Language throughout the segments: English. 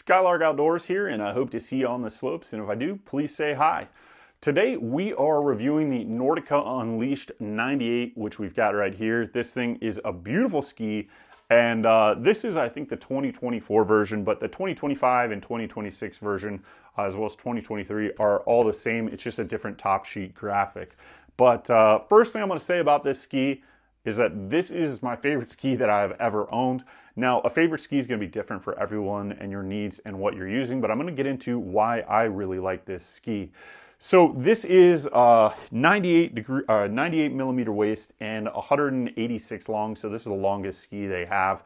Skylark Outdoors here, and I hope to see you on the slopes, and if I do, please say hi. Today we are reviewing the Nordica Unleashed 98, which we've got right here. This thing is a beautiful ski, and this is, I think, the 2024 version, but the 2025 and 2026 version, as well as 2023, are all the same. It's just a different top sheet graphic. But first thing I'm going to say about this ski is that this is my favorite ski that I've ever owned. Now, a favorite ski is going to be different for everyone and your needs and what you're using, but I'm going to get into why I really like this ski. So this is 98 millimeter waist and 186 long. So this is the longest ski they have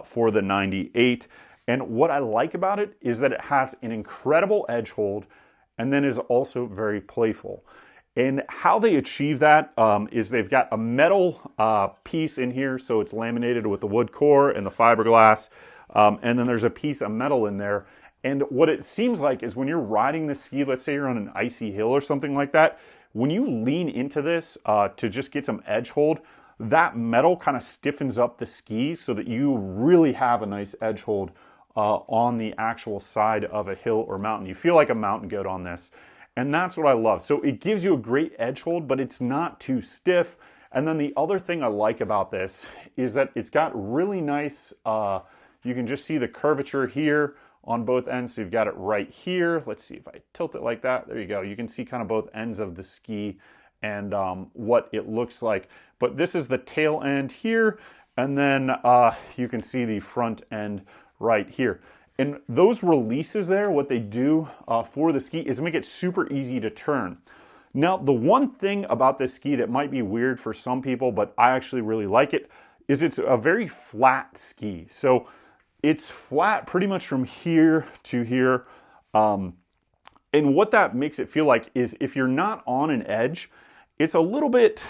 for the 98. And what I like about it is that it has an incredible edge hold and then is also very playful. And how they achieve that is they've got a metal piece in here, so it's laminated with the wood core and the fiberglass, and then there's a piece of metal in there. And what it seems like is when you're riding the ski, let's say you're on an icy hill or something like that, when you lean into this to just get some edge hold, that metal kind of stiffens up the ski so that you really have a nice edge hold on the actual side of a hill or mountain. You feel like a mountain goat on this. And that's what I love. So it gives you a great edge hold, but it's not too stiff. And then the other thing I like about this is that it's got really nice, you can just see the curvature here on both ends. So you've got it right here. Let's see if I tilt it like that. There you go. You can see kind of both ends of the ski and what it looks like. But this is the tail end here. And then you can see the front end right here. And those releases there, what they do for the ski is make it super easy to turn. Now, the one thing about this ski that might be weird for some people, but I actually really like it, is it's a very flat ski. So it's flat pretty much from here to here. And what that makes it feel like is if you're not on an edge, it's a little bit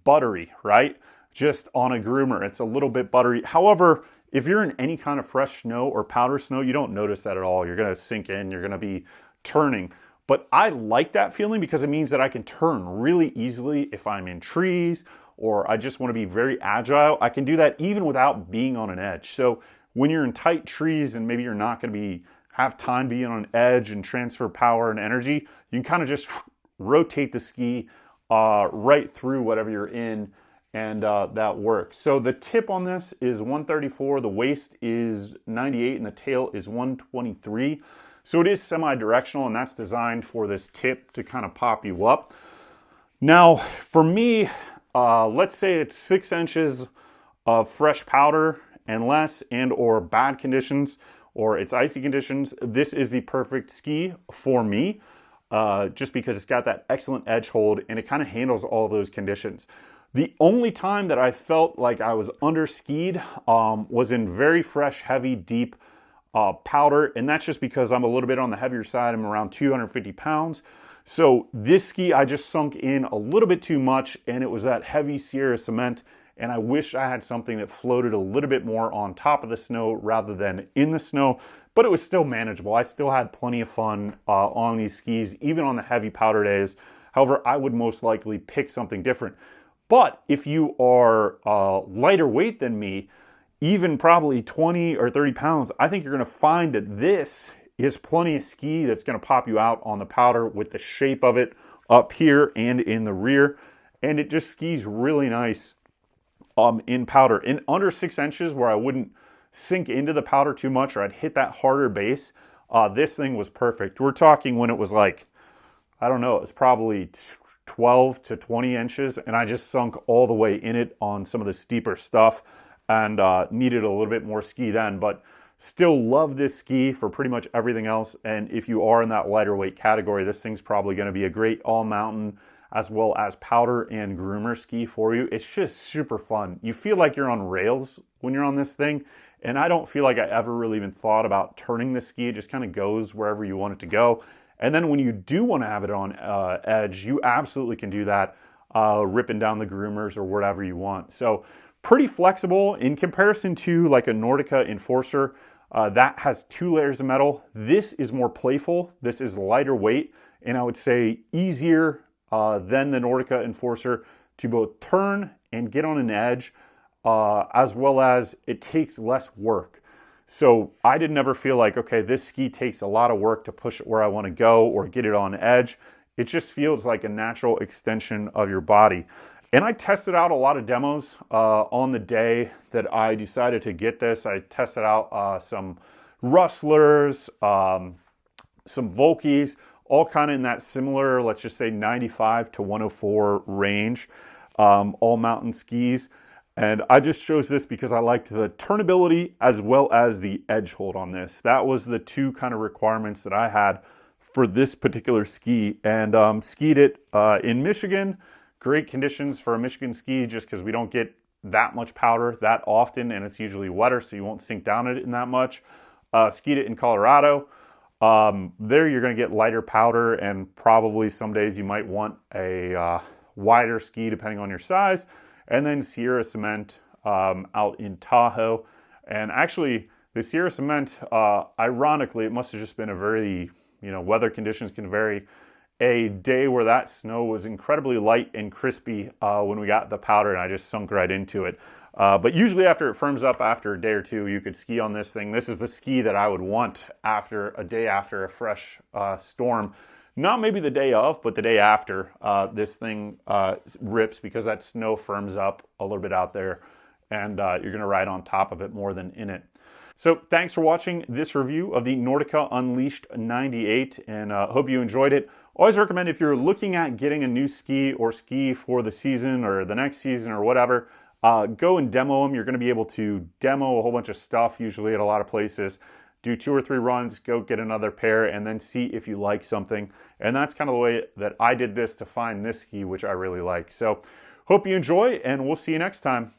buttery, right? Just on a groomer, it's a little bit buttery. However, if you're in any kind of fresh snow or powder snow, you don't notice that at all. You're going to sink in, you're going to be turning. But I like that feeling because it means that I can turn really easily if I'm in trees or I just want to be very agile. I can do that even without being on an edge. So when you're in tight trees and maybe you're not going to have time being on an edge and transfer power and energy, you can kind of just rotate the ski right through whatever you're in. And that works. So the tip on this is 134, the waist is 98, and the tail is 123. So it is semi-directional, and that's designed for this tip to kind of pop you up. Now, for me, let's say it's 6 inches of fresh powder and less, and or bad conditions, or it's icy conditions. This is the perfect ski for me, just because it's got that excellent edge hold, and it kind of handles all those conditions. The only time that I felt like I was under-skied was in very fresh, heavy, deep powder. And that's just because I'm a little bit on the heavier side. I'm around 250 pounds. So this ski, I just sunk in a little bit too much, and it was that heavy Sierra cement. And I wish I had something that floated a little bit more on top of the snow rather than in the snow. But it was still manageable. I still had plenty of fun on these skis, even on the heavy powder days. However, I would most likely pick something different. But if you are lighter weight than me, even probably 20 or 30 pounds, I think you're going to find that this is plenty of ski that's going to pop you out on the powder with the shape of it up here and in the rear. And it just skis really nice in powder. In under 6 inches where I wouldn't sink into the powder too much or I'd hit that harder base, this thing was perfect. We're talking when it was like, I don't know, it was probably 12 to 20 inches, and I just sunk all the way in it on some of the steeper stuff and needed a little bit more ski then, but still love this ski for pretty much everything else. And if you are in that lighter weight category, this thing's probably going to be a great all mountain as well as powder and groomer ski for you. It's just super fun. You feel like you're on rails when you're on this thing, and I don't feel like I ever really even thought about turning the ski. It just kind of goes wherever you want it to go. And then when you do want to have it on edge, you absolutely can do that, ripping down the groomers or whatever you want. So pretty flexible in comparison to like a Nordica Enforcer that has 2 layers of metal. This is more playful. This is lighter weight, and I would say easier than the Nordica Enforcer to both turn and get on an edge, as well as it takes less work. So I didn't ever feel like, okay, this ski takes a lot of work to push it where I want to go or get it on edge. It just feels like a natural extension of your body. And I tested out a lot of demos on the day that I decided to get this. I tested out some Rustlers, some Volkies, all kind of in that similar, let's just say 95 to 104 range, all mountain skis. And I just chose this because I liked the turnability as well as the edge hold on this. That was the two kind of requirements that I had for this particular ski. And skied it in Michigan. Great conditions for a Michigan ski just because we don't get that much powder that often, and it's usually wetter, so you won't sink down it in that much. Skied it in Colorado. There you're going to get lighter powder, and probably some days you might want a wider ski depending on your size. And then Sierra Cement out in Tahoe. And actually, the Sierra Cement, ironically, it must have just been a very, weather conditions can vary. A day where that snow was incredibly light and crispy when we got the powder, and I just sunk right into it. But usually after it firms up after a day or two, you could ski on this thing. This is the ski that I would want after a day after a fresh storm. Not maybe the day of, but the day after this thing rips, because that snow firms up a little bit out there, and you're going to ride on top of it more than in it. So thanks for watching this review of the Nordica Unleashed 98, and hope you enjoyed it. Always recommend, if you're looking at getting a new ski or ski for the season or the next season or whatever, go and demo them. You're going to be able to demo a whole bunch of stuff, usually at a lot of places. Do 2 or 3 runs, go get another pair, and then see if you like something. And that's kind of the way that I did this to find this ski, which I really like. So hope you enjoy, and we'll see you next time.